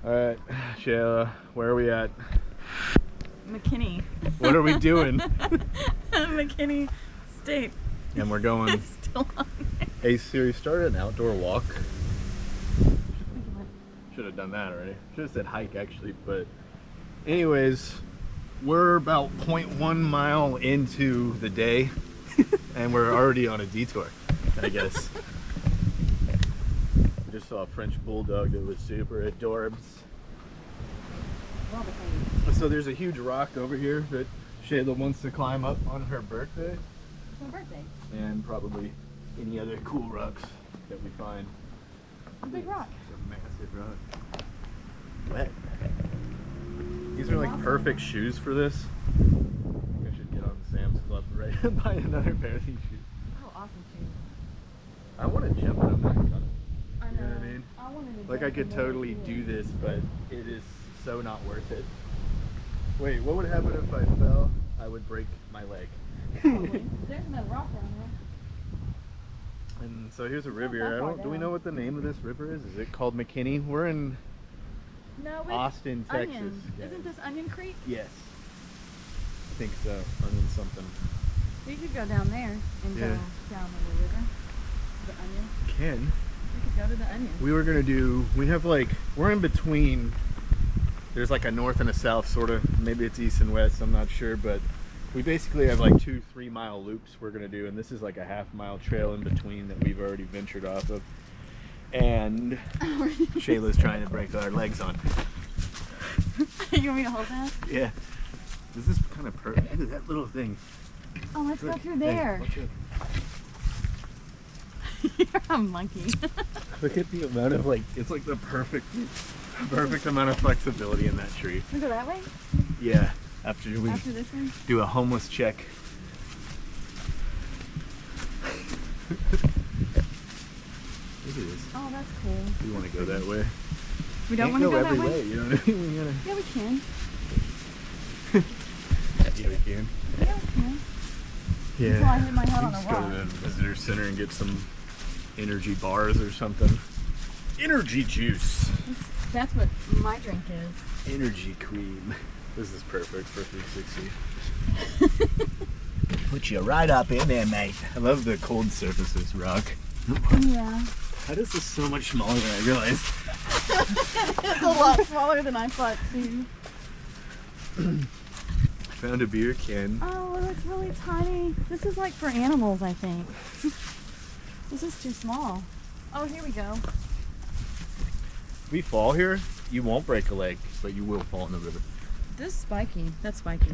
Alright, Shayla, where are we at? McKinney. What are we doing? McKinney State. And we're going. It's still on there. Hey Siri, start an outdoor walk. Should have done that already. Should have said hike actually, but anyways, we're about 0.1 mile into the day and we're already on a detour, I guess. Just saw a French bulldog that was super adorbs. So there's a huge rock over here that Shayla wants to climb up on her birthday. It's my birthday. And probably any other cool rocks that we find. A big rock. It's a massive rock. Wet. These are like perfect shoes for this. I should get on Sam's Club right and buy another pair of these shoes. Oh, awesome shoes. I want to jump, but I'm not gonna. I know. You know what I mean? I wanted to Like I could totally do this, but it is so not worth it. Wait, what would happen if I fell? I would break my leg. There's another rock down there. And so here's a It's river not that here. far Do we down. know what the name of this river is? Is it called McKinney? We're in No, it's Austin, Texas. Onion. Yeah. Isn't this Onion Creek? Yes. I think so. Onion something. We could go down there and Yeah. go down the river. The Onion. Ken. We could go to the Onion. We were gonna do, we're in between, there's like a north and a south sort of, maybe it's east and west, I'm not sure, but we basically have like 2-3 mile loops we're gonna do, and this is like a half-mile trail in between that we've already ventured off of. And Shayla's trying to break our legs on. You want me to hold that? Yeah. This is kind of perfect. Look at that little thing. Oh, let's go Look. through Hey, there. watch out. You're a monkey. Look at the amount of it's like the perfect amount of flexibility in that tree. We go that way? Yeah, after we After this one? do a homeless check. Look at this. Oh, that's cool. We want to go that way. We don't Can't want to go every that way? You know what I mean? We gotta... Yeah, we can. Yeah, we can. Yeah, we can. Yeah. Until I hit my head We on a just go to rock. the visitor center and get some energy bars or something. Energy juice. That's what my drink is. Energy cream. This is perfect for 360. Put you right up in there, mate. I love the cold surfaces, rock. Yeah. How is this so much smaller than I realized? It's a lot smaller than I thought, too. Found a beer can. Oh, that's really tiny. This is like for animals, I think. This is too small. Oh, here we go. If we fall here, you won't break a leg, but you will fall in the river. This is spiky. That's spiky.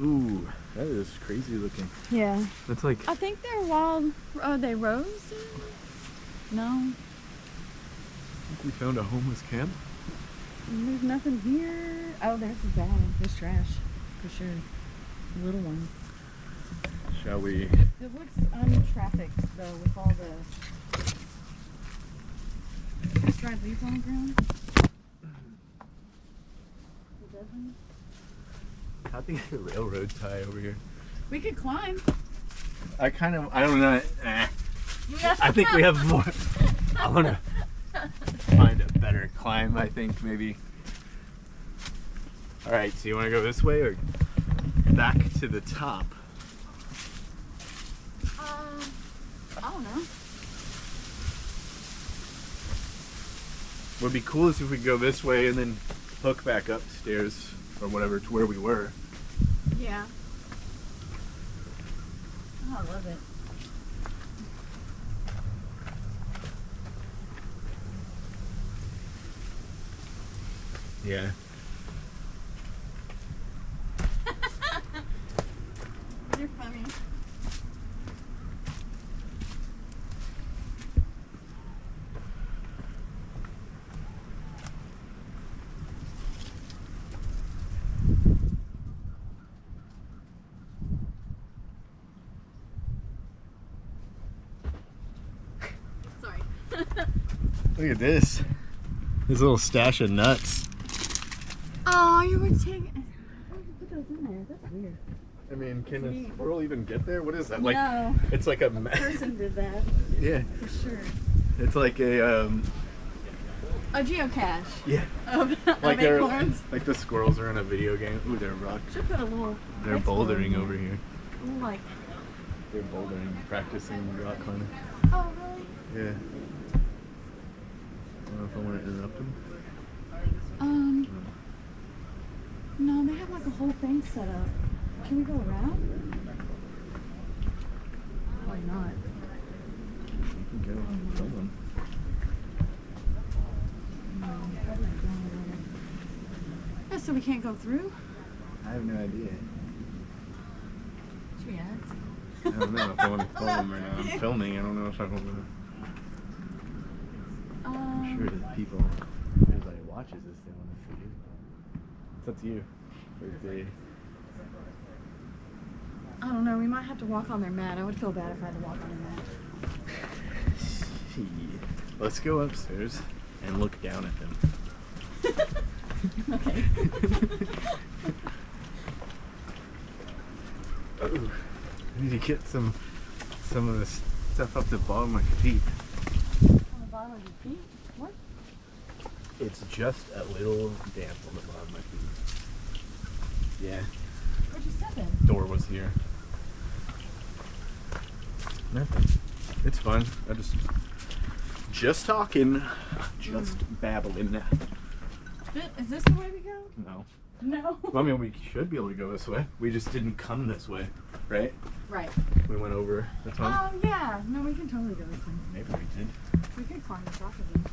Ooh, that is crazy looking. Yeah. That's like, I think they're wild. Are they roses? No. I think we found a homeless camp. There's nothing here. Oh, there's a bag. There's trash. For sure. A little one. Shall we? It looks untrafficked, though, with all the dried leaves on the ground. It doesn't. I think the railroad tie over here. We could climb. I don't know. I think we have more. I want to find a better climb, I think, maybe. All right, so you want to go this way or back to the top? I don't know. What'd be cool is if we go this way and then hook back upstairs or whatever to where we were. Yeah. Oh, I love it. Yeah. You're funny. Sorry. Look at this. This little stash of nuts. Oh, you were taking. Why did you put those in there? That's weird. I mean, can That's this neat. squirrel even get there? What is that? Like, No. it's like a Person did that. yeah. For sure. It's like a A geocache. Yeah. Of Like they're acorns. like the squirrels are in a video game. Ooh, they're rock. Should put a little. They're text below bouldering here. over here. A little, like. They're bouldering, practicing rock climbing. Oh really? Yeah. I don't know if I want to interrupt them. No, they have like a whole thing set up. Can we go around? Why not? You can go film them. Yeah, so we can't go through? I have no idea. Should we ask? I don't know if I want to film them right now. I'm filming. I don't know if I want to. I'm sure the people, if anybody watches this, they want to see it. It's up to you. I don't know, we might have to walk on their mat. I would feel bad if I had to walk on their mat. Let's go upstairs and look down at them. Okay. Oh, I need to get some of this stuff up the bottom of my feet. On the bottom of your feet? What? It's just a little damp on the bottom of my feet. Yeah. Where'd you step in? Door was here. Nothing. It's fine. I just talking. Just babbling. Is this the way we go? No. No. Well, I mean, we should be able to go this way. We just didn't come this way, right? Right. We went over the top. Yeah. No, we can totally go this way. Maybe we did. We could climb the top of them.